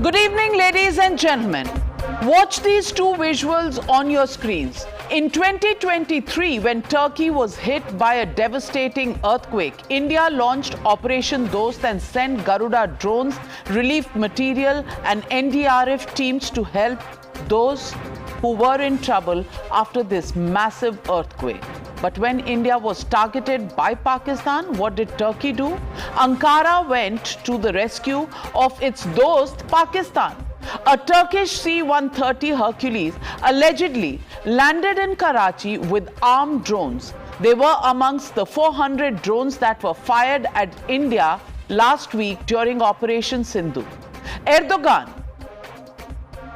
Good evening, ladies and gentlemen. Watch these two visuals on your screens. In 2023, when Turkey was hit by a devastating earthquake, India launched Operation Dost and sent Garuda drones, relief material and NDRF teams to help those who were in trouble after this massive earthquake. But when India was targeted by Pakistan, what did Turkey do? Ankara went to the rescue of its dost, Pakistan. A Turkish C-130 Hercules allegedly landed in Karachi with armed drones. They were amongst the 400 drones that were fired at India last week during Operation Sindhu. Erdogan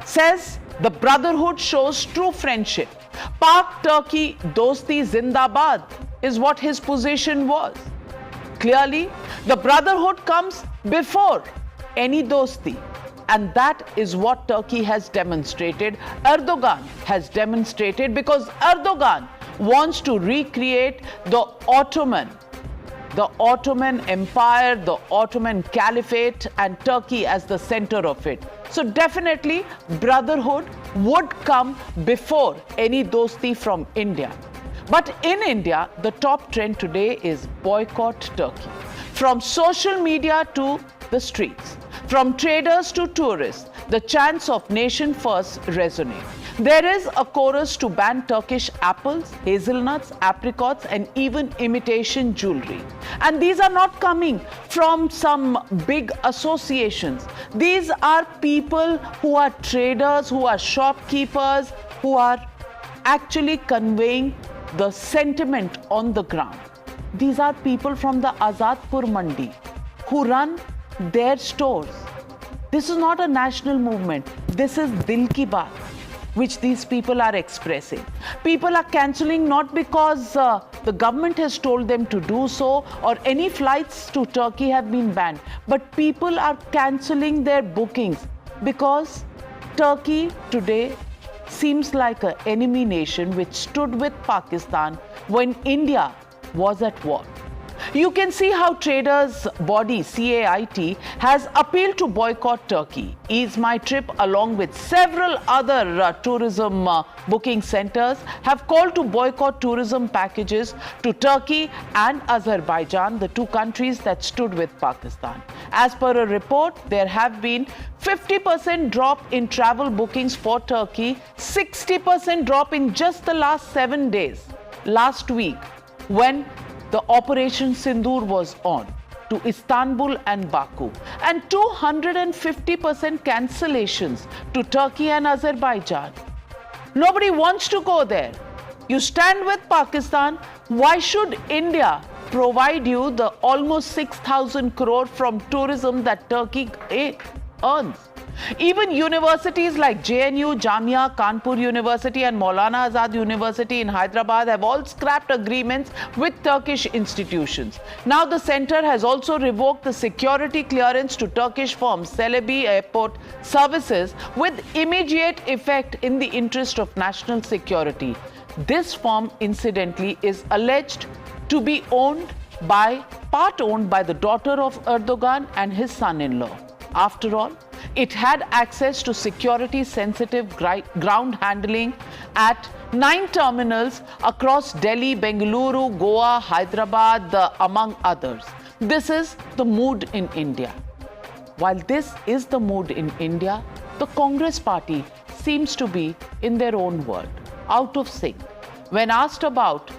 says the brotherhood shows true friendship. Pak-Turkey Dosti Zindabad is what his position was. Clearly, the brotherhood comes before any dosti. And that is what Turkey has demonstrated, Erdogan has demonstrated, because Erdogan wants to recreate the Ottoman Empire, the Ottoman Caliphate, and Turkey as the center of it. So definitely, brotherhood would come before any dosti from India. But in India, the top trend today is boycott Turkey. From social media to the streets, from traders to tourists, the chants of nation first resonate. There is a chorus to ban Turkish apples, hazelnuts, apricots, and even imitation jewelry. And these are not coming from some big associations. These are people who are traders, who are shopkeepers, who are actually conveying the sentiment on the ground. These are people from the Azadpur Mandi who run their stores. This is not a national movement. This is Dil Ki Baat, which these people are expressing. People are cancelling not because the government has told them to do so or any flights to Turkey have been banned, but people are cancelling their bookings because Turkey today seems like an enemy nation which stood with Pakistan when India was at war. You can see how traders' body CAIT has appealed to boycott Turkey. Ease My Trip, along with several other tourism booking centers, have called to boycott tourism packages to Turkey and Azerbaijan, the two countries that stood with Pakistan. As per a report, there have been 50% drop in travel bookings for Turkey, 60% drop in just the last 7 days. Last week, when the Operation Sindoor was on to Istanbul and Baku, and 250% cancellations to Turkey and Azerbaijan. Nobody wants to go there. You stand with Pakistan. Why should India provide you the almost 6,000 crore from tourism that Turkey earns? Even universities like JNU, Jamia, Kanpur University and Maulana Azad University in Hyderabad have all scrapped agreements with Turkish institutions. Now the center has also revoked the security clearance to Turkish firm Celebi Airport Services with immediate effect in the interest of national security. This firm, incidentally, is alleged to be part owned by the daughter of Erdogan and his son-in-law. After all, it had access to security-sensitive ground handling at 9 terminals across Delhi, Bengaluru, Goa, Hyderabad, among others. This is the mood in India. While this is the mood in India, the Congress party seems to be in their own world, out of sync. When asked about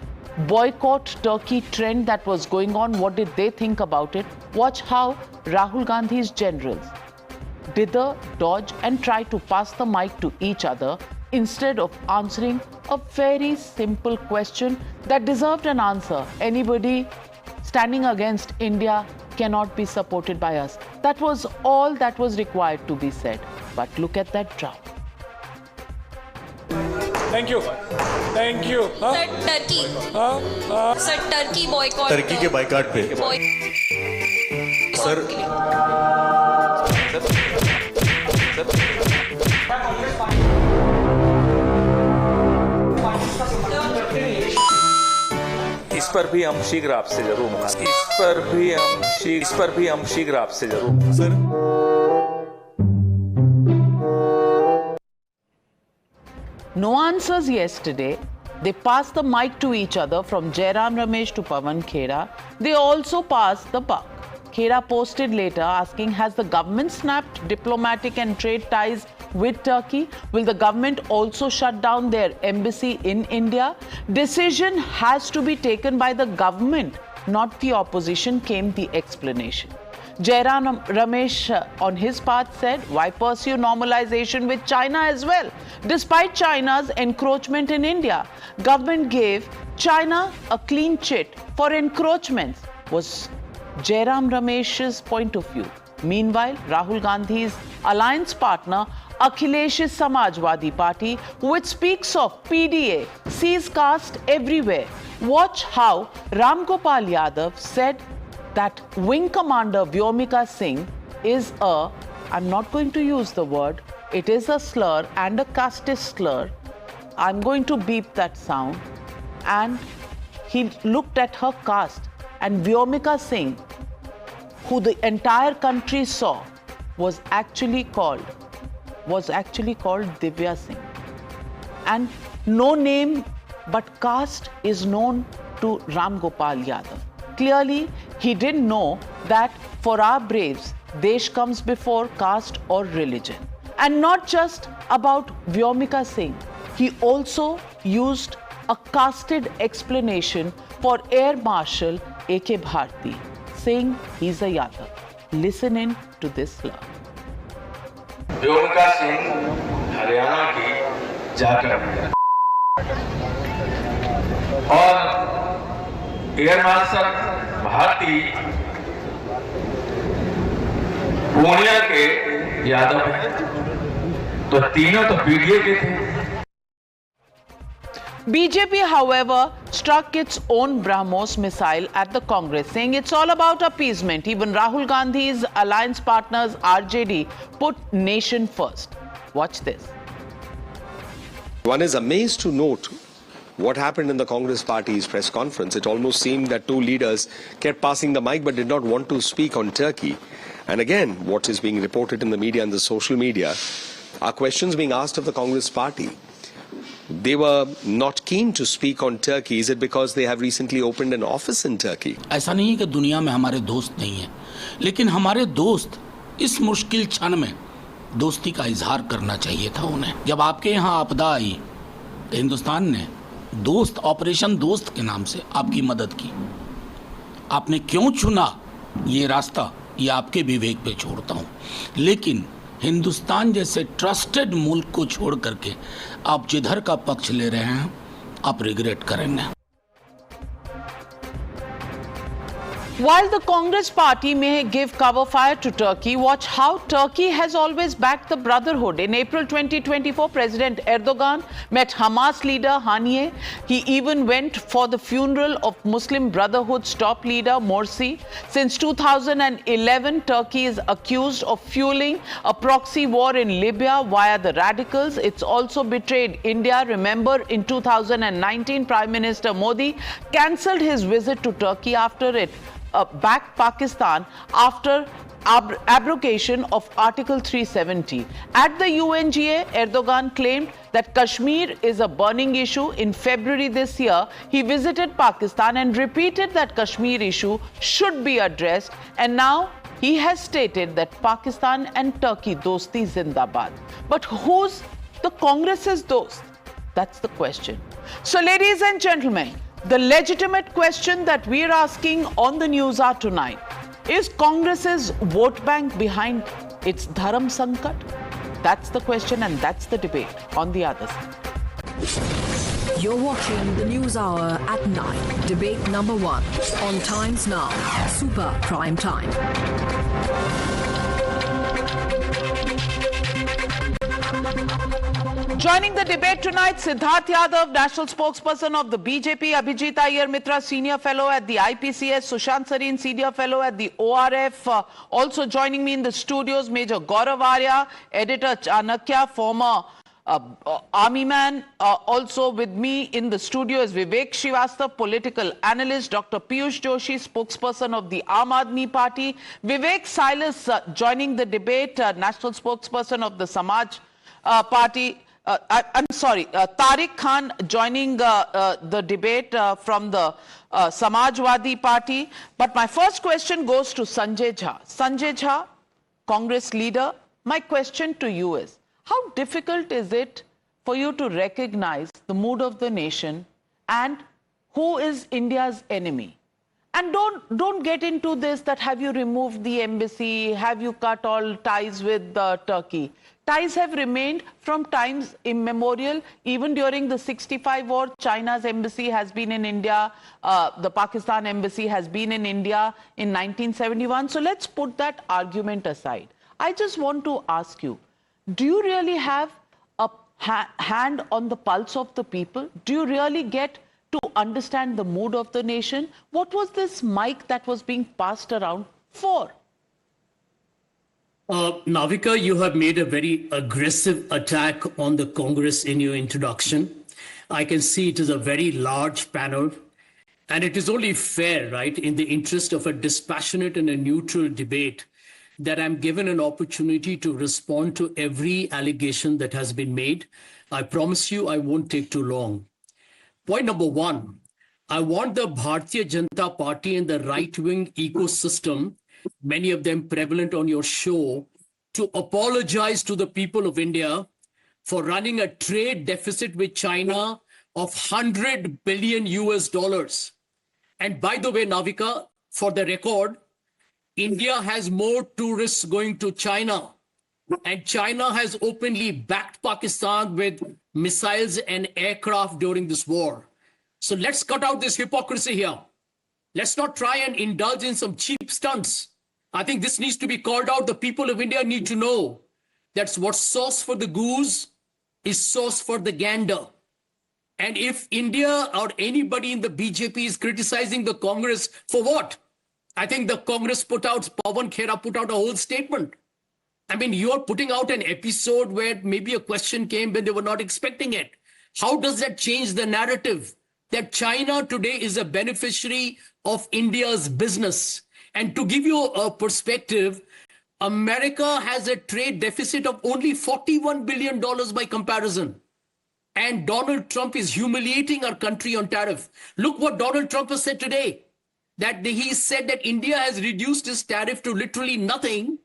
boycott Turkey trend that was going on, what did they think about it? Watch how Rahul Gandhi's generals dither, dodge and try to pass the mic to each other instead of answering a very simple question that deserved an answer. Anybody standing against India cannot be supported by us. That was all that was required to be said. But look at that drought. Thank you. Thank you. Sir Turkey sir Turkey boycott Turkey के boycott पे sir इस पर भी हम शीघ्र आपसे जरूर मिलेंगे। इस पर भी हम शीघ्र आपसे जरूर sir No answers yesterday. They passed the mic to each other from Jairam Ramesh to Pawan Khera. They also passed the buck. Khera posted later asking, has the government snapped diplomatic and trade ties with Turkey? Will the government also shut down their embassy in India? Decision has to be taken by the government, not the opposition, came the explanation. Jairam Ramesh, on his part, said, why pursue normalization with China as well? Despite China's encroachment in India, government gave China a clean chit for encroachments, was Jairam Ramesh's point of view. Meanwhile, Rahul Gandhi's alliance partner, Akhilesh's Samajwadi Party, which speaks of PDA, sees caste everywhere. Watch how Ram Gopal Yadav said that Wing Commander Vyomika Singh is I'm not going to use the word, it is a slur and a casteist slur. I'm going to beep that sound. And he looked at her caste, and Vyomika Singh, who the entire country saw, was actually called Divya Singh. And no name but caste is known to Ram Gopal Yadav. Clearly, he didn't know that for our braves, Desh comes before caste or religion. And not just about Vyomika Singh, he also used a casted explanation for Air Marshal A.K. Bharti, saying he's a Yadav. Listen in to this slur. Vyomika Singh Haryana की जाति है और air marshal Bharti Purnia के यादव हैं, तो तीनों तो PDA के थे। BJP, however, struck its own BrahMos missile at the Congress, saying it's all about appeasement. Even Rahul Gandhi's alliance partners, RJD, put nation first. Watch this. One is amazed to note what happened in the Congress party's press conference. It almost seemed that two leaders kept passing the mic but did not want to speak on Turkey. And again, what is being reported in the media and the social media are questions being asked of the Congress party. They were not keen to speak on Turkey. Is it because they have recently opened an office in Turkey? ऐसा नहीं है कि दुनिया में हमारे दोस्त नहीं हैं, लेकिन हमारे दोस्त इस मुश्किल क्षण में दोस्ती का इजहार करना चाहिए था उन्हें। जब आपके यहाँ आपदा आई तो हिंदुस्तान ने दोस्त ऑपरेशन दोस्त के नाम से आपकी मदद की। आपने क्यों चुना ये रास्ता, ये आपके विवेक पे छोड़ता हूँ, लेकिन हिंदुस्तान जैसे ट्रस्टेड मुल्क को छोड़ करके आप जिधर का पक्ष ले रहे हैं, आप रिग्रेट करेंगे। While the Congress party may give cover fire to Turkey, watch how Turkey has always backed the Brotherhood. In April 2024, President Erdogan met Hamas leader Haniyeh. He even went for the funeral of Muslim Brotherhood's top leader Morsi. Since 2011, Turkey is accused of fueling a proxy war in Libya via the radicals. It's also betrayed India. Remember, in 2019, Prime Minister Modi cancelled his visit to Turkey after it backed Pakistan after abrogation of Article 370. At the UNGA, Erdogan claimed that Kashmir is a burning issue. In February this year, he visited Pakistan and repeated that Kashmir issue should be addressed. And now he has stated that Pakistan and Turkey dosti zindabad. But who's the Congress's dost? That's the question. So, ladies and gentlemen, the legitimate question that we're asking on the news hour tonight: is Congress's vote bank behind its Dharam Sankat? That's the question, and that's the debate on the other side. You're watching the News Hour at 9. Debate number 1 on Times Now. Super Prime Time. Joining the debate tonight, Siddharth Yadav, National Spokesperson of the BJP, Abhijit Iyer Mitra, Senior Fellow at the IPCS, Sushant Sareen, Senior Fellow at the ORF. Also joining me in the studios, Major Gaurav Arya, Editor Chanakya, former Army man. Also with me in the studio is Vivek Srivastava, political analyst, Dr. Piyush Joshi, spokesperson of the Aam Aadmi Party, Vivek Silas joining the debate, national spokesperson of the Samaj Party. I'm sorry, Tariq Khan joining the debate from the Samajwadi Party. But my first question goes to Sanjay Jha. Sanjay Jha, Congress leader, my question to you is, how difficult is it for you to recognize the mood of the nation and who is India's enemy? And don't get into this that have you removed the embassy, have you cut all ties with Turkey. Ties have remained from times immemorial. Even during the 65 war, China's embassy has been in India. The Pakistan embassy has been in India in 1971. So let's put that argument aside. I just want to ask you, do you really have a hand on the pulse of the people? Do you really get to understand the mood of the nation? What was this mic that was being passed around for? Navika, you have made a very aggressive attack on the Congress in your introduction. I can see it is a very large panel, and it is only fair, right, in the interest of a dispassionate and a neutral debate, that I'm given an opportunity to respond to every allegation that has been made. I promise you I won't take too long. Point number one, I want the Bharatiya Janata Party and the right-wing ecosystem, many of them prevalent on your show, to apologize to the people of India for running a trade deficit with China of $100 billion US. And by the way, Navika, for the record, India has more tourists going to China, and China has openly backed Pakistan with missiles and aircraft during this war. So let's cut out this hypocrisy here. Let's not try and indulge in some cheap stunts. I think this needs to be called out. The people of India need to know that's what's sauce for the goose is sauce for the gander. And if India or anybody in the BJP is criticizing the Congress, for what? I think the Congress Pawan Khera put out a whole statement. I mean, you're putting out an episode where maybe a question came when they were not expecting it. How does that change the narrative that China today is a beneficiary of India's business? And to give you a perspective, America has a trade deficit of only $41 billion by comparison. And Donald Trump is humiliating our country on tariff. Look what Donald Trump has said today. That he said that India has reduced its tariff to literally nothing,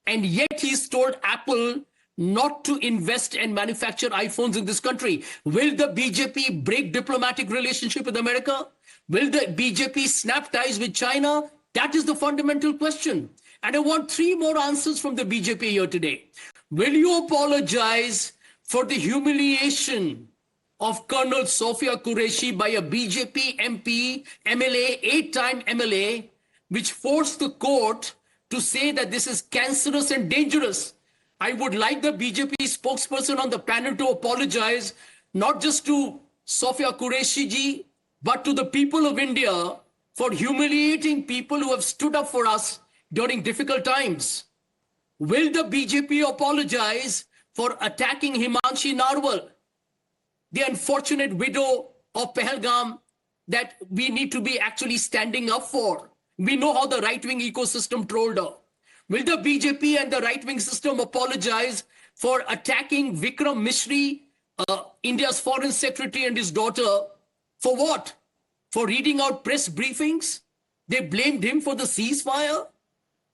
and yet he's told Apple not to invest and manufacture iPhones in this country. Will the BJP break diplomatic relationship with America? Will the BJP snap ties with China? That is the fundamental question. And I want 3 more answers from the BJP here today. Will you apologize for the humiliation of Colonel Sofia Qureshi by a BJP MP, MLA, 8-time MLA, which forced the court to say that this is cancerous and dangerous? I would like the BJP spokesperson on the panel to apologize, not just to Sofia Qureshi ji, but to the people of India for humiliating people who have stood up for us during difficult times. Will the BJP apologize for attacking Himanshi Narwal, the unfortunate widow of Pahalgam that we need to be actually standing up for? We know how the right-wing ecosystem trolled her. Will the BJP and the right-wing system apologize for attacking Vikram Misri, India's foreign secretary, and his daughter? For what? For reading out press briefings? They blamed him for the ceasefire?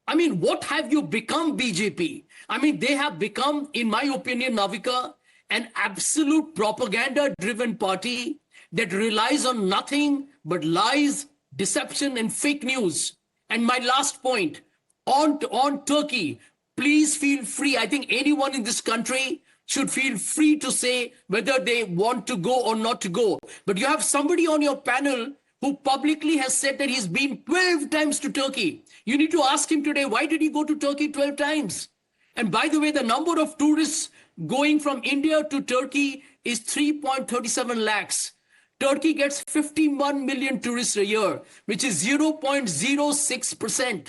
I mean, what have you become, BJP? I mean, they have become, in my opinion, Navika, an absolute propaganda-driven party that relies on nothing but lies, deception, and fake news. And my last point, on Turkey, please feel free. I think anyone in this country should feel free to say whether they want to go or not to go. But you have somebody on your panel who publicly has said that he's been 12 times to Turkey. You need to ask him today, why did he go to Turkey 12 times? And by the way, the number of tourists going from India to Turkey is 3.37 lakhs. Turkey gets 51 million tourists a year, which is 0.06%.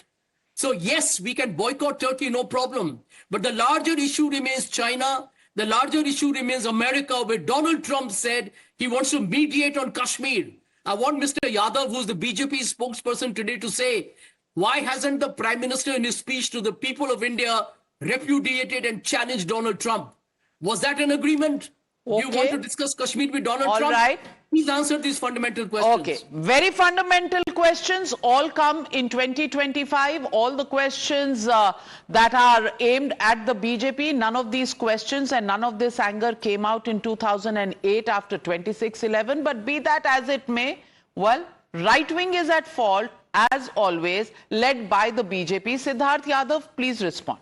So yes, we can boycott Turkey, no problem. But the larger issue remains China. The larger issue remains America, where Donald Trump said he wants to mediate on Kashmir. I want Mr. Yadav, who's the BJP spokesperson today, to say, why hasn't the Prime Minister in his speech to the people of India repudiated and challenged Donald Trump? Was that an agreement? You want to discuss Kashmir with Donald All Trump? right. Please answer these fundamental questions. Okay, very fundamental questions all come in 2025. All the questions that are aimed at the BJP, none of these questions and none of this anger came out in 2008 after 26/11. But be that as it may, well, right wing is at fault as always, led by the BJP. Siddharth Yadav, please respond.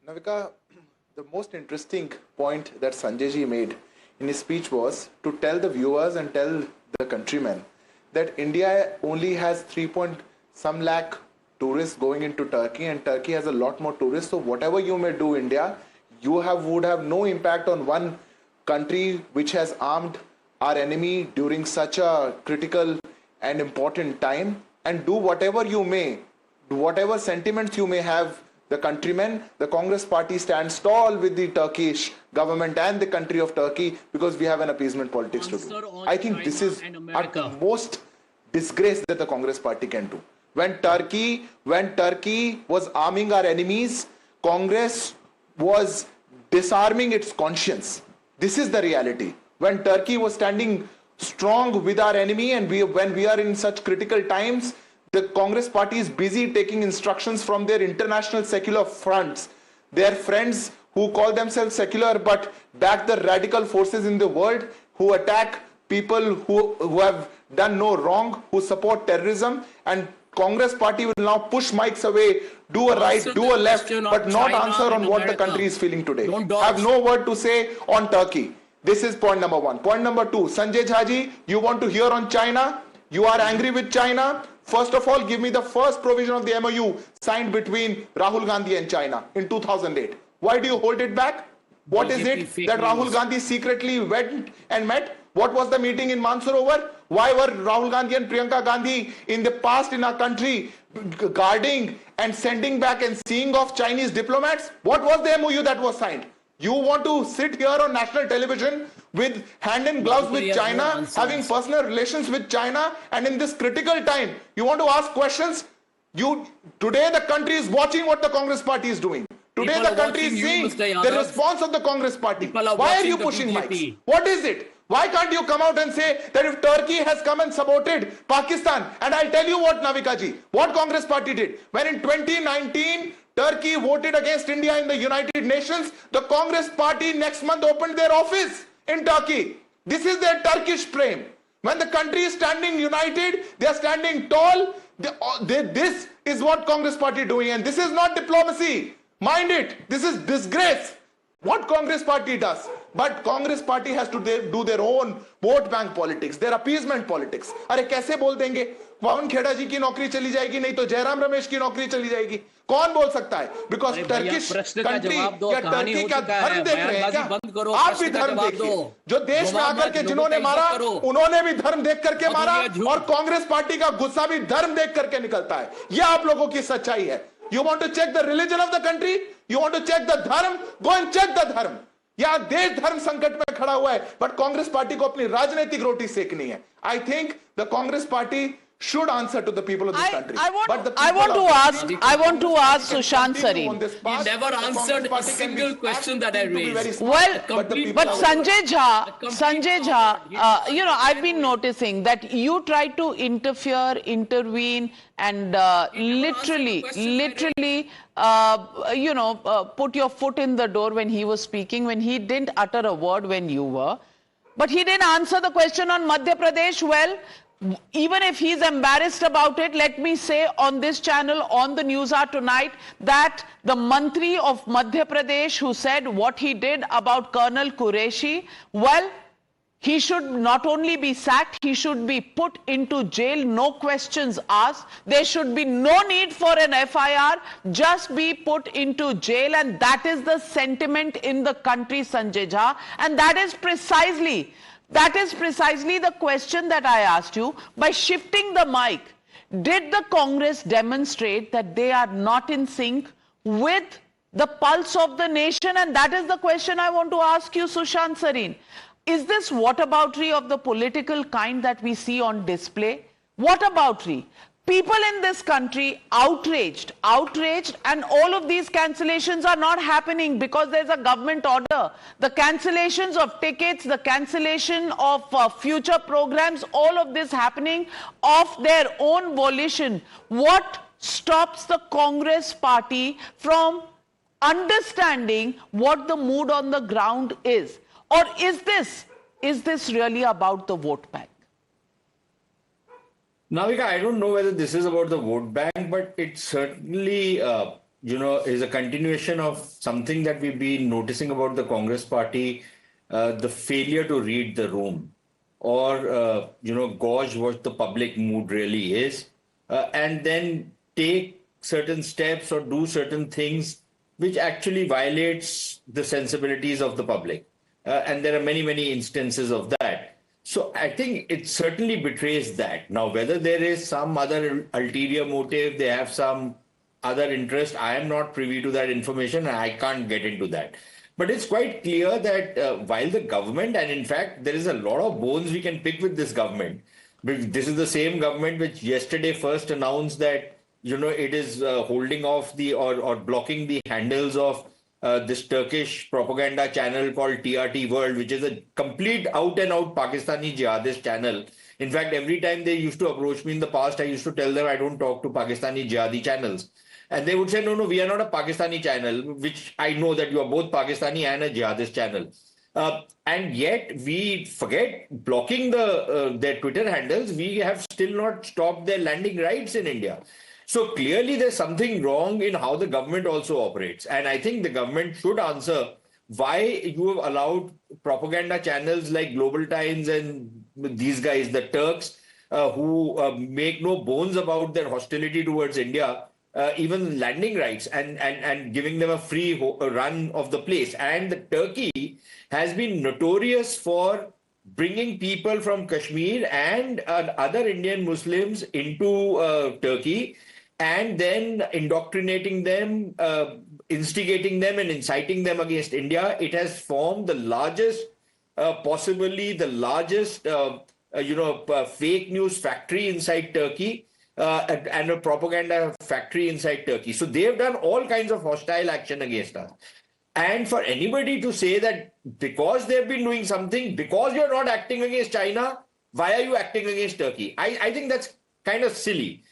Navika, the most interesting point that Sanjay ji made in his speech was to tell the viewers and tell the countrymen that India only has 3 lakh tourists going into Turkey, and Turkey has a lot more tourists. So whatever you may do, India, would have no impact on one country which has armed our enemy during such a critical and important time. And do whatever you may, whatever sentiments you may have, the countrymen, the Congress party stands tall with the Turkish government and the country of Turkey, because we have an appeasement politics to do. I think this is the most disgrace that the Congress party can do. When Turkey was arming our enemies, Congress was disarming its conscience. This is the reality. When Turkey was standing strong with our enemy, and when we are in such critical times, the Congress party is busy taking instructions from their international secular fronts, their friends who call themselves secular but back the radical forces in the world, who attack people who have done no wrong, who support terrorism. And Congress party will now push mics away, do a right, do a left, but not answer on what the country is feeling today. Have no word to say on Turkey. This is point number one. Point number two, Sanjay Jhaji, you want to hear on China? You are angry with China? First of all, give me the first provision of the MOU signed between Rahul Gandhi and China in 2008. Why do you hold it back? What is it that Rahul Gandhi secretly went and met? What was the meeting in Mansarovar? Why were Rahul Gandhi and Priyanka Gandhi in the past in our country guarding and sending back and seeing off Chinese diplomats? What was the MOU that was signed? You want to sit here on national television with hand in gloves with China, having personal relations with China, and in this critical time, you want to ask questions? Today the country is watching what the Congress party is doing. Today the country is seeing the response of the Congress party. Why are you pushing mics? What is it? Why can't you come out and say that if Turkey has come and supported Pakistan? And I'll tell you what, Navika ji, what Congress party did. When in 2019, Turkey voted against India in the United Nations, the Congress party next month opened their office in Turkey. This is their Turkish frame. When the country is standing united, they are standing tall. This is what Congress party is doing, and this is not diplomacy. Mind it, this is disgrace. What Congress party does. But Congress party has to do their own vote bank politics, their appeasement politics. अरे कैसे बोल देंगे पवन खेड़ा जी की नौकरी चली जाएगी, नहीं तो जयराम रमेश की नौकरी चली जाएगी? कौन बोल सकता है? बिकॉज टर्किश कंट्री या टर्की का धर्म देख रहे हैं क्या? आप भी धर्म देखिए. जो देश में आकर के जिन्होंने मारा, उन्होंने भी धर्म देख करके मारा, और कांग्रेस पार्टी का गुस्सा भी धर्म देख करके निकलता है. यह आप लोगों की सच्चाई है. You want to check the religion of the country? You want to check the dharm? Go and check the dharm. यह देश धर्म संकट में खड़ा हुआ है, बट कांग्रेस पार्टी को अपनी राजनीतिक रोटी सेकनी है. I think the Congress party should answer to the people of this country. I want to ask Sushant Sareen. He never answered a single question that I raised. Well, but Sanjay Jha, I've been noticing that you try to intervene, and literally, put your foot in the door when he was speaking, when he didn't utter a word when you were. But he didn't answer the question on Madhya Pradesh. Well, even if he's embarrassed about it, let me say on this channel, on the News Hour tonight, that the Mantri of Madhya Pradesh who said what he did about Colonel Qureshi, well, he should not only be sacked, he should be put into jail, no questions asked. There should be no need for an FIR, just be put into jail, and that is the sentiment in the country, Sanjay Jha, and that is precisely the question that I asked you. By shifting the mic, did the Congress demonstrate that they are not in sync with the pulse of the nation? And that is the question I want to ask you, Sushant Sareen. Is this whataboutery of the political kind that we see on display? Whataboutery. People in this country outraged, and all of these cancellations are not happening because there's a government order. The cancellations of tickets, the cancellation of future programs, all of this happening of their own volition. What stops the Congress party from understanding what the mood on the ground is? Or is this really about the vote bank? Navika, I don't know whether this is about the vote bank, but it certainly, is a continuation of something that we've been noticing about the Congress party, the failure to read the room or, gauge what the public mood really is, and then take certain steps or do certain things which actually violates the sensibilities of the public. And there are many, many instances of that. So I think it certainly betrays that. Now, whether there is some other ulterior motive, they have some other interest, I am not privy to that information and I can't get into that. But it's quite clear that while the government, and in fact, there is a lot of bones we can pick with this government. This is the same government which yesterday first announced that, it is holding off or blocking the handles of this Turkish propaganda channel called TRT World, which is a complete out-and-out Pakistani jihadist channel. In fact, every time they used to approach me in the past, I used to tell them I don't talk to Pakistani jihadi channels. And they would say, no, we are not a Pakistani channel, which I know that you are both Pakistani and a jihadist channel. And yet we forget blocking their Twitter handles. We have still not stopped their landing rights in India. So clearly there's something wrong in how the government also operates. And I think the government should answer why you have allowed propaganda channels like Global Times and these guys, the Turks, who make no bones about their hostility towards India, even landing rights and giving them a free run of the place. And Turkey has been notorious for bringing people from Kashmir and other Indian Muslims into Turkey, and then indoctrinating them, instigating them and inciting them against India. It has formed the largest, possibly the largest, fake news factory inside Turkey and a propaganda factory inside Turkey. So they have done all kinds of hostile action against us. And for anybody to say that because they've been doing something, because you're not acting against China, why are you acting against Turkey? I think that's kind of silly.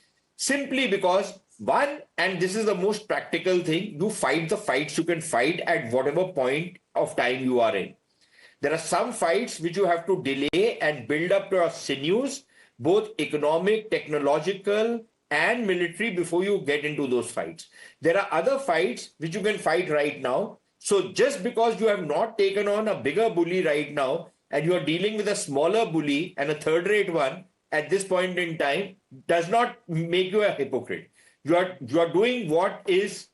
Simply because, one, and this is the most practical thing, you fight the fights you can fight at whatever point of time you are in. There are some fights which you have to delay and build up your sinews, both economic, technological, and military, before you get into those fights. There are other fights which you can fight right now. So just because you have not taken on a bigger bully right now, and you are dealing with a smaller bully and a third-rate one, at this point in time, does not make you a hypocrite. You are doing what is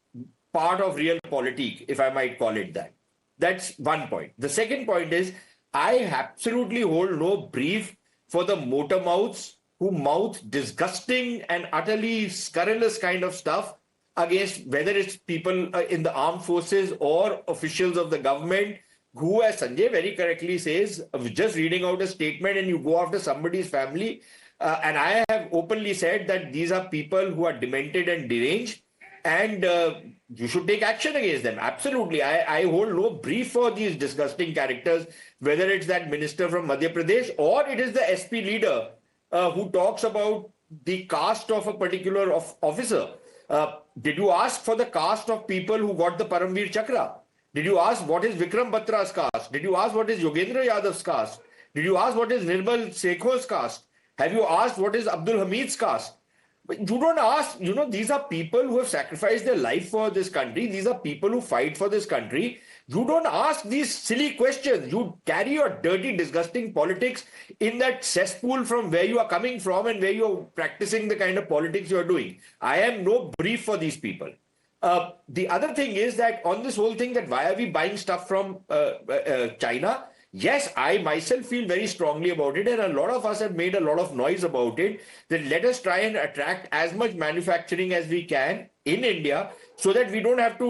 part of realpolitik, if I might call it that. That's one point. The second point is, I absolutely hold no brief for the motor mouths who mouth disgusting and utterly scurrilous kind of stuff against whether it's people in the armed forces or officials of the government, who, as Sanjay very correctly says, just reading out a statement and you go after somebody's family. And I have openly said that these are people who are demented and deranged, and you should take action against them. Absolutely. I hold no brief for these disgusting characters, whether it's that minister from Madhya Pradesh or it is the SP leader who talks about the caste of a particular officer. Did you ask for the caste of people who got the Paramveer Chakra? Did you ask what is Vikram Batra's caste? Did you ask what is Yogendra Yadav's caste? Did you ask what is Nirmal Sekho's caste? Have you asked what is Abdul Hamid's caste? But you don't ask, these are people who have sacrificed their life for this country. These are people who fight for this country. You don't ask these silly questions. You carry your dirty, disgusting politics in that cesspool from where you are coming from and where you're practicing the kind of politics you're doing. I am no brief for these people. The other thing is that on this whole thing, that why are we buying stuff from China? yes, I myself feel very strongly about it, and a lot of us have made a lot of noise about it, that let us try and attract as much manufacturing as we can in India so that we don't have to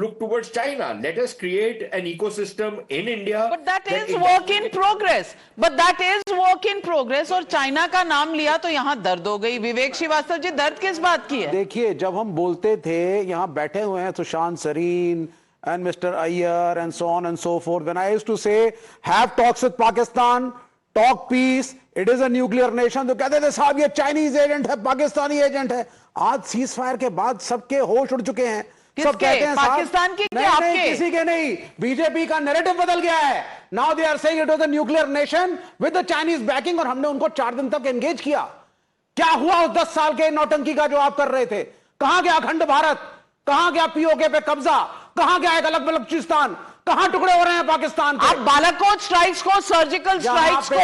look towards China. Let us create an ecosystem in India. But that is work in progress. But that is work in progress. और China का नाम लिया तो यहाँ दर्द हो गई. विवेक श्रीवास्तव जी, दर्द किस बात की है? देखिए, जब हम बोलते थे, यहाँ बैठे हुए हैं Sushant Sarin and Mr. Iyer and so on and so forth. When I used to say, have talks with Pakistan, talk peace, it is a nuclear nation, तो कहते थे साहब ये चाइनीज एजेंट है, पाकिस्तानी एजेंट है. आज सीज फायर के बाद सबके होश उड़ चुके हैं. सब कहते हैं पाकिस्तान के नहीं, आपके? नहीं, किसी के नहीं. बीजेपी का नैरेटिव बदल गया है. Now they are saying it was a nuclear nation with the Chinese backing, और हमने उनको 4 दिन तक एंगेज किया. क्या हुआ उस 10 साल के नौटंकी का जो आप कर रहे थे? कहां गया अखंड भारत? कहां गया पीओके पे कब्जा? कहां गया एक अलग बलूचिस्तान? कहां टुकड़े हो रहे हैं पाकिस्तान के? आप बालाकोट स्ट्राइक्स को, सर्जिकल स्ट्राइक्स को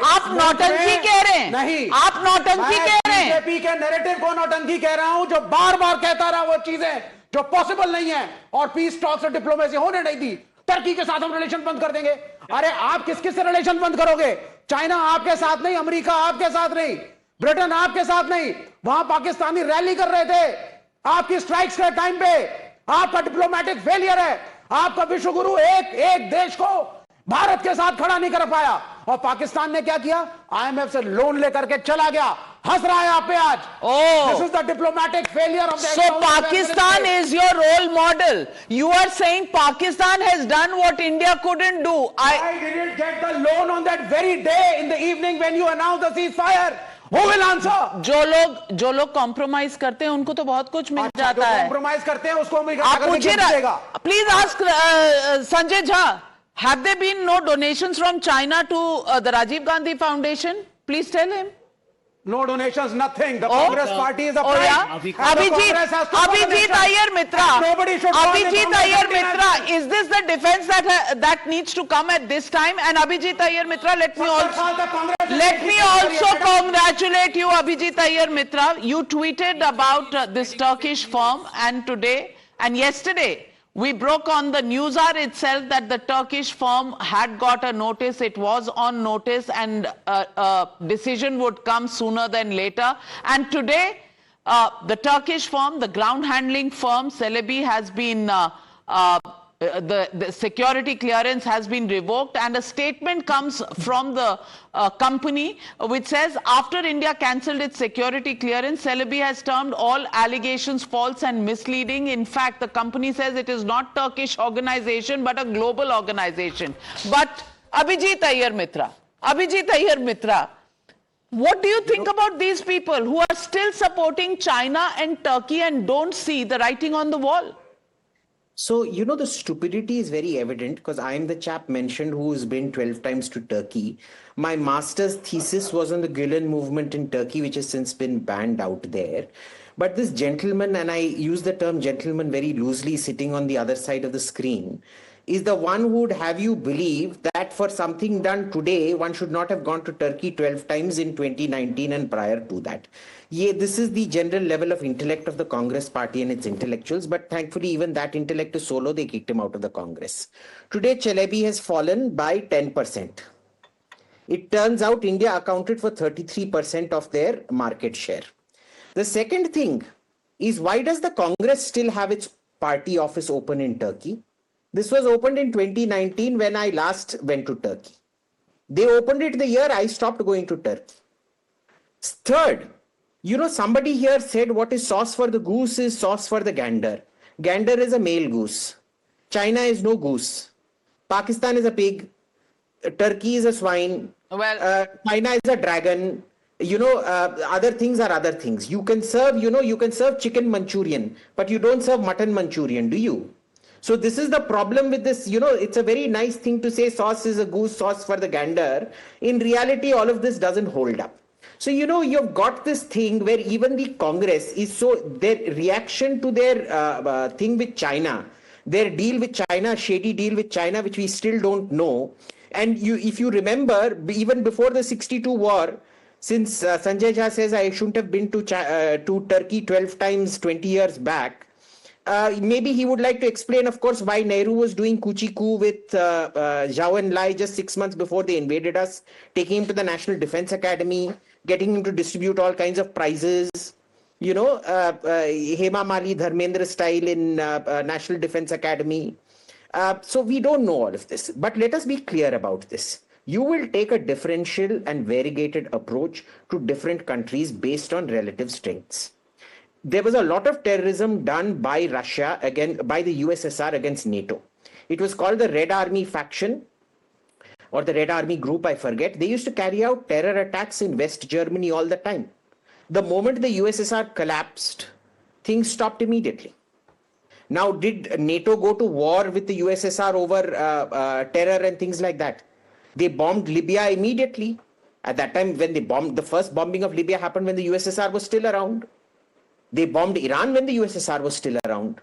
आप नौटंकी कह रहे हैं? नहीं, आप नौटंकी कह रहे हैं. बीजेपी के नैरेटिव को नौटंकी कह रहा हूं, जो बार बार कहता रहा वो चीजें जो पॉसिबल नहीं है, और पीस टॉक्स और डिप्लोमेसी होने नहीं दी. टर्की के साथ हम रिलेशन बंद कर देंगे. अरे आप किस किस से रिलेशन बंद करोगे? चाइना आपके साथ नहीं, अमेरिका आपके साथ नहीं, ब्रिटेन आपके साथ नहीं. वहां पाकिस्तानी रैली कर रहे थे आपकी स्ट्राइक्स के टाइम पे. आपका डिप्लोमेटिक फेलियर है. आपका विश्व गुरु एक देश को भारत के साथ खड़ा नहीं कर पाया, और पाकिस्तान ने क्या किया? आईएमएफ से लोन लेकर के चला गया. हंस रहा है आप पे आज. This is the diplomatic failure of the. So Pakistan is your role model. You are saying Pakistan has done what India couldn't do. I didn't get the loan on that very day in the evening when you announced the ceasefire. Who will answer? जो लोग compromise करते हैं उनको तो बहुत कुछ मिल जाता है. कॉम्प्रोमाइज करते हैं उसको आप पूछिए. Please ask Sanjay Jha, have there been no donations from China to the Rajiv Gandhi Foundation? Please tell him. No donations, nothing. The Congress party is a pride. Abhijit Iyer Mitra. Abhijit Iyer Mitra, is this the defense that needs to come at this time? And Abhijit Iyer Mitra, let me also congratulate you, Abhijit Iyer Mitra. You tweeted about this Turkish firm, and today and yesterday we broke on the Newshour itself that the Turkish firm had got a notice. It was on notice, and a decision would come sooner than later. And today, the Turkish firm, the ground handling firm, Celebi, has been the security clearance has been revoked, and a statement comes from the company which says, after India cancelled its security clearance, Celebi has termed all allegations false and misleading. In fact, the company says it is not Turkish organization but a global organization. But Abhijit Iyer Mitra, what do you think about these people who are still supporting China and Turkey and don't see the writing on the wall? So, the stupidity is very evident, because I am the chap mentioned who's been 12 times to Turkey. My master's thesis was on the Gülen movement in Turkey, which has since been banned out there. But this gentleman, and I use the term gentleman very loosely, sitting on the other side of the screen, is the one who would have you believe that for something done today, one should not have gone to Turkey 12 times in 2019 and prior to that. Yeah, this is the general level of intellect of the Congress party and its intellectuals, but thankfully even that intellect is so low, they kicked him out of the Congress. Today, Celebi has fallen by 10%. It turns out India accounted for 33% of their market share. The second thing is, why does the Congress still have its party office open in Turkey? This was opened in 2019 when I last went to Turkey. They opened it the year I stopped going to Turkey. Third, somebody here said what is sauce for the goose is sauce for the gander. Gander is a male goose. China is no goose. Pakistan is a pig. Turkey is a swine. Well, China is a dragon. Other things are other things. You can serve, you can serve chicken Manchurian, but you don't serve mutton Manchurian, do you? So this is the problem with this, it's a very nice thing to say sauce is a goose, sauce for the gander. In reality, all of this doesn't hold up. So, you've got this thing where even the Congress is their reaction to their thing with China, their deal with China, shady deal with China, which we still don't know. And if you remember, even before the 62 war, since Sanjay Jha says I shouldn't have been to Turkey 12 times 20 years back, maybe he would like to explain, of course, why Nehru was doing Coochie Coo with Zhao Enlai just 6 months before they invaded us, taking him to the National Defense Academy, getting him to distribute all kinds of prizes. You know, Hema Mali Dharmendra style in National Defense Academy. So we don't know all of this. But let us be clear about this. You will take a differential and variegated approach to different countries based on relative strengths. There was a lot of terrorism done by Russia, by the USSR against NATO. It was called the Red Army faction or the Red Army group, I forget. They used to carry out terror attacks in West Germany all the time. The moment the USSR collapsed, things stopped immediately. Now, did NATO go to war with the USSR over terror and things like that? They bombed Libya immediately. At that time, when they bombed, the first bombing of Libya happened when the USSR was still around. They bombed Iran when the USSR was still around.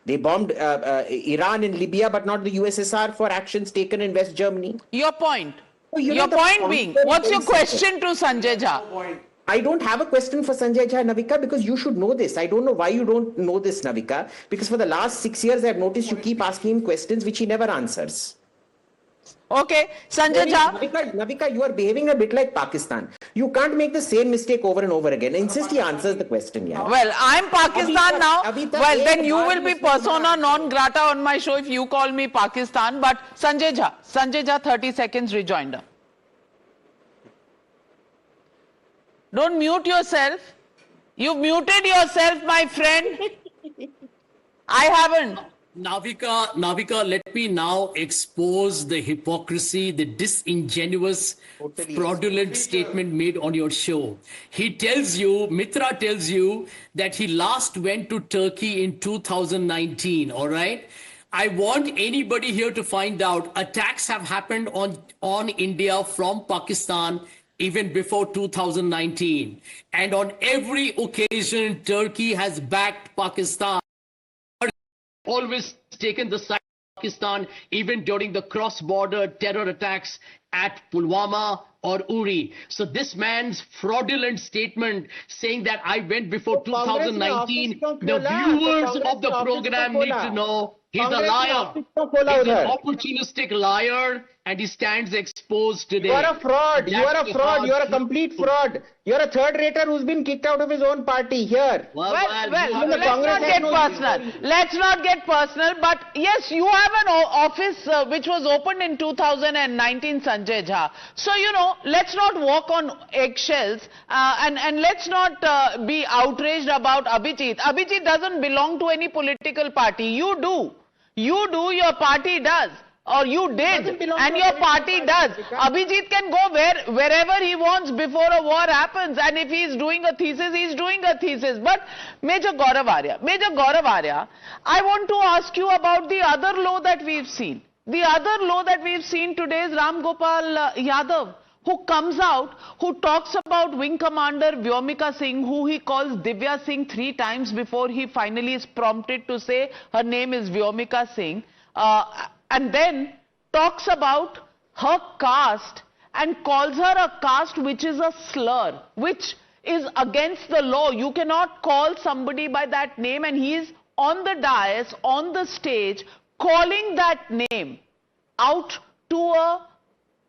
They bombed Iran and Libya, but not the USSR for actions taken in West Germany. Your point. Your point being, what's your question to Sanjay Jha? I don't have a question for Sanjay Jha, Navika, because you should know this. I don't know why you don't know this, Navika, because for the last 6 years, I've noticed you keep asking him questions which he never answers. Okay, Sanjay Jha. Navika, you are behaving a bit like Pakistan. You can't make the same mistake over and over again. Insist he answers the question. Yeah. Well, I'm Pakistan now. Well, then you will be persona non grata on my show if you call me Pakistan. But Sanjay Jha, 30 seconds rejoinder. Don't mute yourself. You've muted yourself, my friend. I haven't. Navika, let me now expose the hypocrisy, the disingenuous, fraudulent statement made on your show. Mitra tells you that he last went to Turkey in 2019, all right? I want anybody here to find out, attacks have happened on India from Pakistan even before 2019. And on every occasion, Turkey has backed Pakistan. Always taken the side of Pakistan, even during the cross-border terror attacks at Pulwama or Uri. So this man's fraudulent statement saying that I went before 2019, the viewers of the program need to know he's a liar. He's an opportunistic liar, and he stands exposed today. You are a fraud. You are a fraud. You are a complete fraud. You are a third-rater who's been kicked out of his own party here. Well, let's not get personal. Let's not get personal. But yes, you have an office which was opened in 2019, Sanjay Jha. So, you know, let's not walk on eggshells and let's not be outraged about Abhijit. Abhijit doesn't belong to any political party. You do. You do, your party does. Or you did, and your party does. Abhijit can go wherever he wants before a war happens. And if he is doing a thesis, he is doing a thesis. But Major Gaurav Arya, I want to ask you about the other law that we've seen. The other law that we've seen today is Ram Gopal Yadav, who comes out, who talks about Wing Commander Vyomika Singh, who he calls Divya Singh 3 times before he finally is prompted to say her name is Vyomika Singh. And then talks about her caste and calls her a caste which is a slur, which is against the law. You cannot call somebody by that name, and he is on the dais, on the stage, calling that name out to a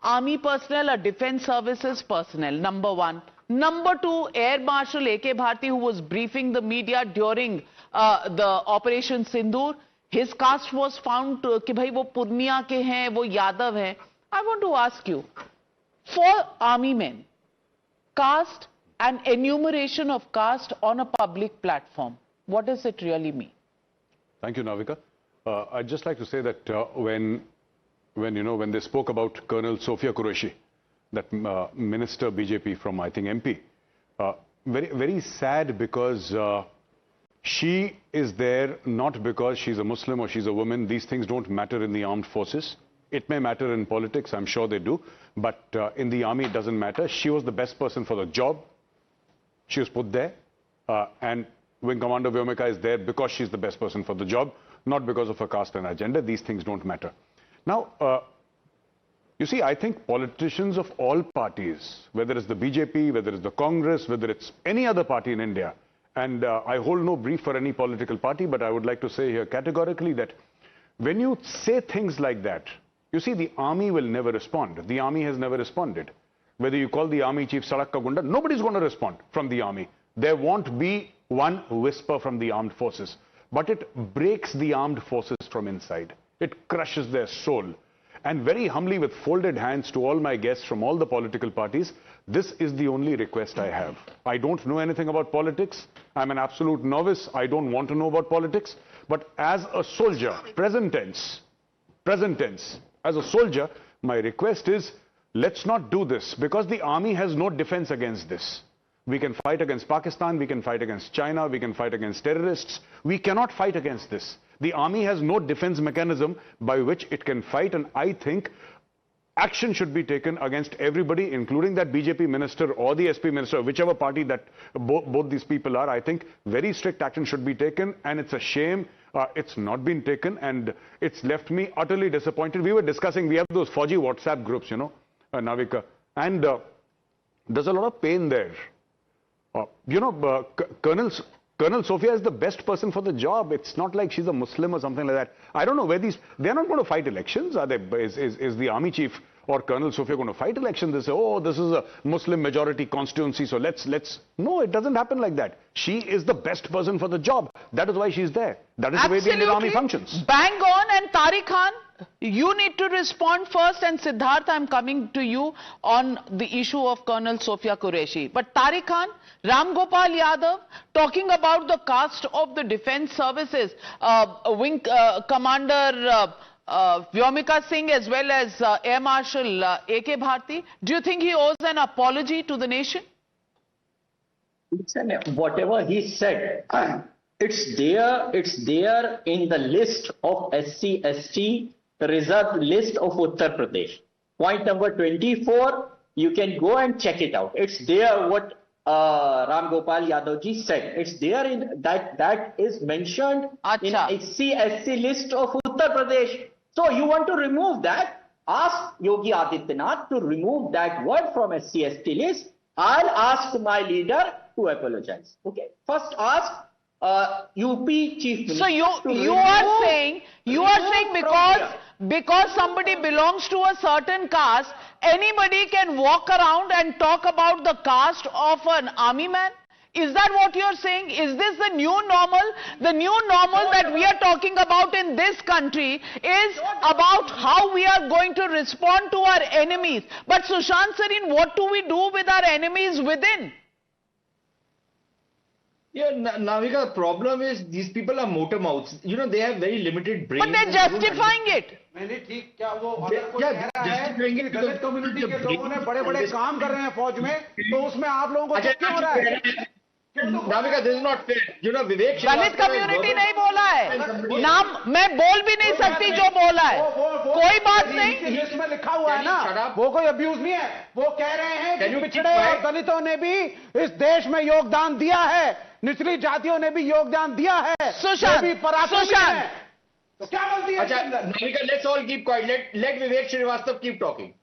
army personnel, a defense services personnel, number one. Number two, Air Marshal A.K. Bharti, who was briefing the media during the Operation Sindoor, his caste was found कि भाई वो पूर्णिया के हैं, वो यादव हैं. I want to ask you, for army men, caste and enumeration of caste on a public platform, what does it really mean? Thank you, Navika. I'd just like to say that when they spoke about Colonel Sofia Qureshi, that minister BJP from I think MP, very sad because she is there not because she's a Muslim or she's a woman. These things don't matter in the armed forces. It may matter in politics, I'm sure they do, but in the army it doesn't matter. She was the best person for the job. She was put there, and Wing Commander Vyomika is there because she's the best person for the job, not because of her caste and agenda. These things don't matter. Now, you see, I think politicians of all parties, whether it's the BJP, whether it's the Congress, whether it's any other party in India, And I hold no brief for any political party, but I would like to say here categorically that when you say things like that, you see, the army will never respond. The army has never responded. Whether you call the army chief Sadak Ka Gunda, nobody's going to respond from the army. There won't be one whisper from the armed forces. But it breaks the armed forces from inside. It crushes their soul. And very humbly, with folded hands to all my guests from all the political parties, this is the only request I have. I don't know anything about politics. I'm an absolute novice. I don't want to know about politics. But as a soldier, present tense, as a soldier, my request is, let's not do this, because the army has no defense against this. We can fight against Pakistan, we can fight against China, we can fight against terrorists. We cannot fight against this. The army has no defense mechanism by which it can fight, and I think action should be taken against everybody, including that BJP minister or the SP minister, whichever party that both these people are. I think very strict action should be taken, and it's a shame it's not been taken, and it's left me utterly disappointed. We were discussing, we have those Fauji WhatsApp groups, Navika, and there's a lot of pain there. Colonel Sophia is the best person for the job. It's not like she's a Muslim or something like that. I don't know where they're not going to fight elections. Are they? Is the army chief or Colonel Sophia going to fight elections? They say, oh, this is a Muslim majority constituency, so let's. No, it doesn't happen like that. She is the best person for the job. That is why she's there. That is the way the Indian army functions. Bang on. And Tariq Khan, you need to respond first, and Siddharth, I'm coming to you on the issue of Colonel Sophia Qureshi. But Tariq Khan, Ram Gopal Yadav, talking about the caste of the defense services, Wing Commander Vyomika Singh as well as Air Marshal A.K. Bharti, do you think he owes an apology to the nation? Listen, whatever he said, it's there in the list of SC/ST reserved list of Uttar Pradesh. Point number 24, you can go and check it out. It's there what Ram Gopal Yadav ji said. It's there in that is mentioned in SC/ST list of Uttar Pradesh. So you want to remove that? Ask Yogi Adityanath to remove that word from SC/ST list. I'll ask my leader to apologize. Okay. First ask UP Chief Minister. So you are saying because somebody belongs to a certain caste, anybody can walk around and talk about the caste of an army man? Is that what you're saying? Is this the new normal? The new normal that we are talking about in this country is about how we are going to respond to our enemies. But Sushant Sareen, what do we do with our enemies within? Yeah, Navika, the problem is these people are motor mouths. They have very limited brains. But they're justifying it. Dalit community के लोगों ने बड़े-बड़े काम कर रहे हैं फौज में, तो उसमें आप लोगों को क्यों हो रहा है? Navika, this is not fair. Vivek Dalit community नहीं बोला है, नाम मैं बोल भी नहीं सकती जो बोला है, कोई बात नहीं। लिस्ट में लिखा हुआ है ना, वो कोई अब्यूज नहीं है। वो कह रहे हैं कि पिछड़े और दलितों ने भी इस देश में योगदान दिया है, निचली जातियों ने भी योगदान दिया है। सुशांत, तो क्या गलती है? Navika, let's all keep quiet. Let Vivek Srivastava keep talking.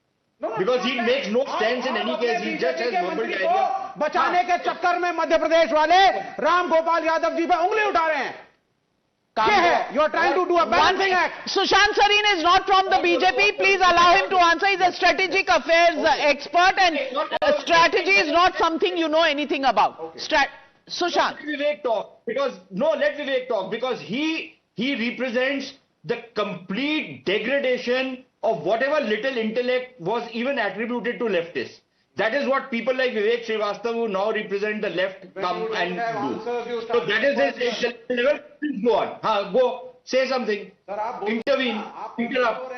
Because he makes no sense in any case. He just has verbal diarrhea. बचाने के चक्कर में मध्य प्रदेश वाले राम गोपाल यादव जी पे उंगली उठा रहे हैं। You are trying to do a balancing act. Sushant Sareen is not from the BJP. Please allow him to answer. He's a strategic affairs expert, and strategy is not something you know anything about. Sushant. Let Vivek talk because he represents the complete degradation of whatever little intellect was even attributed to leftists. That is what people like Vivek Srivastava, who now represent the left, come and do. So that is his level. Go on. Go. Say something. Intervene. Interrupt.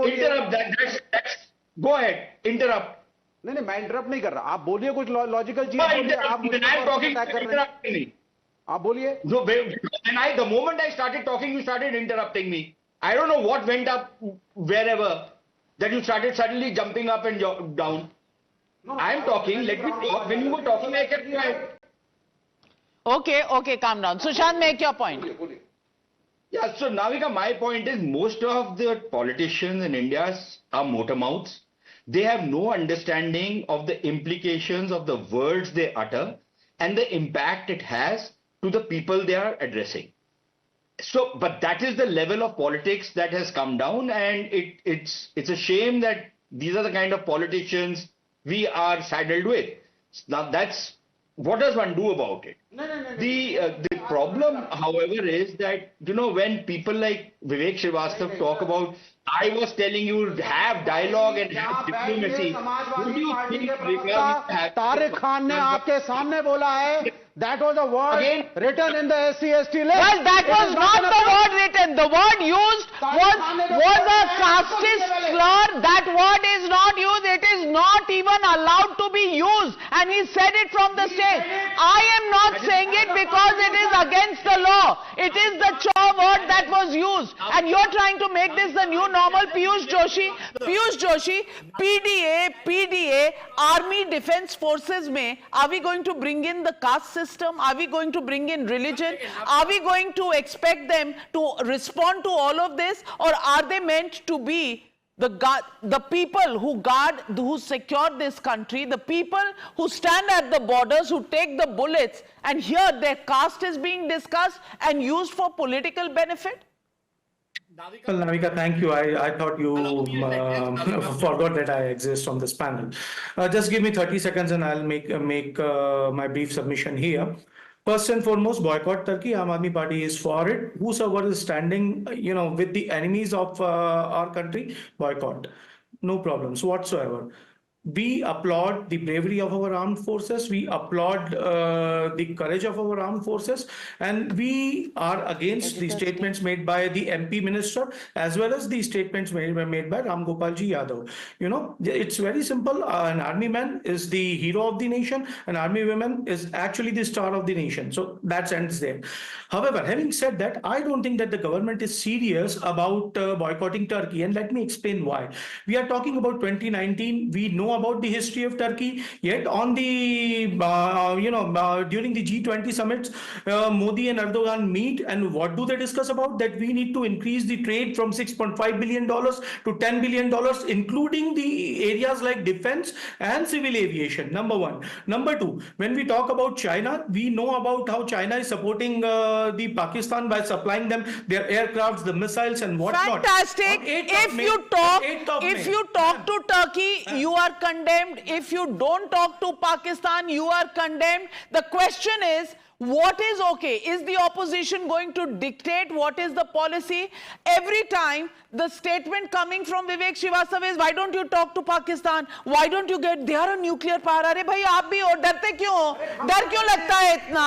Interrupt. That's go ahead. Interrupt. नहीं मैं interrupt नहीं कर रहा, आप बोलिए कुछ logical चीज। आप बोलिए। The moment I started talking, you started interrupting me. I don't know what went up wherever that you started suddenly jumping up and down. I am talking. Let me talk. When you were talking, I kept quiet. Okay, calm down. Sushant, make your point. Yeah, so Navika, my point is most of the politicians in India are motor mouths. They have no understanding of the implications of the words they utter. and the impact it has to the people they are addressing. So, but that is the level of politics that has come down, and it's a shame that these are the kind of politicians we are saddled with. Now, that's what does one do about it? The problem, however, is that, you know, when people like Vivek Srivastava talk about, I was telling you, have dialogue and have diplomacy. Who do you think Tariq Khan ne aapke samne bola hai? That was a word written in the SC/ST list. Well, that was not the word written. The word used was a casteist slur. That word is not used. It is not even allowed to be used. And he said it from the stage. I am not saying it because it is against the law. It is the Chaw word that was used. And you're trying to make this the new normal. Piyush Joshi, PDA, Army Defense Forces mein, are we going to bring in the caste system? Are we going to bring in religion? Are we going to expect them to respond to all of this? Or are they meant to be the people who secure this country, the people who stand at the borders, who take the bullets, and here their caste is being discussed and used for political benefit? Well, Navika, thank you. I thought you forgot that I exist on this panel. Just give me 30 seconds and I'll make my brief submission here. First and foremost, boycott Turkey. Aam Aadmi Party is for it. Whosoever is standing, with the enemies of our country, boycott. No problems whatsoever. We applaud the bravery of our armed forces. We applaud the courage of our armed forces. And we are against the statements made by the MP minister as well as the statements made by Ram Gopalji Yadav. It's very simple. An army man is the hero of the nation. An army woman is actually the star of the nation. So that ends there. However, having said that, I don't think that the government is serious about boycotting Turkey. And let me explain why. We are talking about 2019. We know about the history of Turkey, yet on the during the G20 summits, Modi and Erdogan meet, and what do they discuss about? That we need to increase the trade from $6.5 billion to $10 billion, including the areas like defense and civil aviation. Number one. Number two, when we talk about China, we know about how China is supporting the Pakistan by supplying them their aircrafts, the missiles and whatnot. Fantastic. If you talk to Turkey, you are condemned. If you don't talk to Pakistan, you are condemned. The question is, what is okay? Is the opposition going to dictate what is the policy? Every time the statement coming from Vivek Srivastava is, why don't you talk to Pakistan? Why don't you they are a nuclear power? अरे भाई आप भी हो, डरते क्यों हो? डर क्यों लगता है इतना?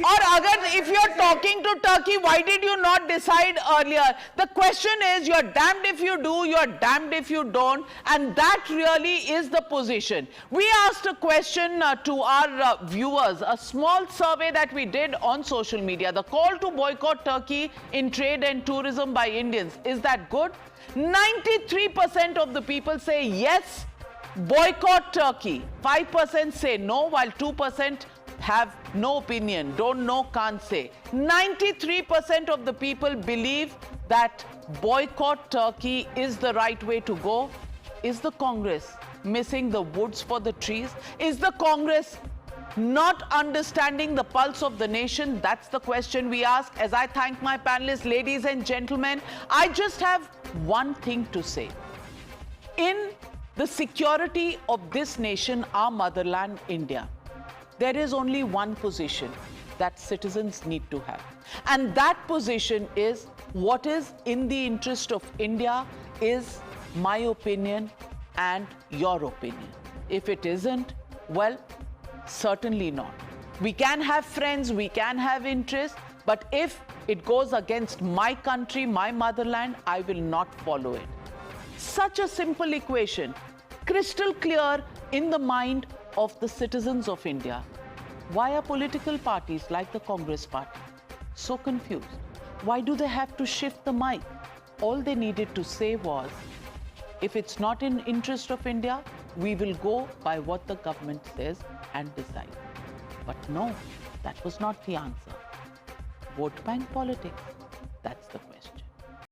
और अगर if you're talking to Turkey, why did you not decide earlier? The question is, you're damned if you do, you're damned if you don't, and that really is the position. We asked a question to our viewers, a small survey that we did on social media. The call to boycott Turkey in trade and tourism by Indians. Is that good? 93% of the people say yes, boycott Turkey. 5% say no, while 2% have no opinion, don't know, can't say. 93% of the people believe that boycott Turkey is the right way to go. Is the Congress missing the woods for the trees? Is the Congress not understanding the pulse of the nation? That's the question we ask. As I thank my panelists, ladies and gentlemen, I just have one thing to say. In the security of this nation, our motherland, India, there is only one position that citizens need to have. And that position is, what is in the interest of India is my opinion and your opinion. If it isn't, well, certainly not. We can have friends, we can have interests, but if it goes against my country, my motherland, I will not follow it. Such a simple equation, crystal clear in the mind of the citizens of India. Why are political parties like the Congress Party so confused? Why do they have to shift the mic? All they needed to say was, if it's not in interest of India, we will go by what the government says and decide. But no, that was not the answer. Vote bank politics.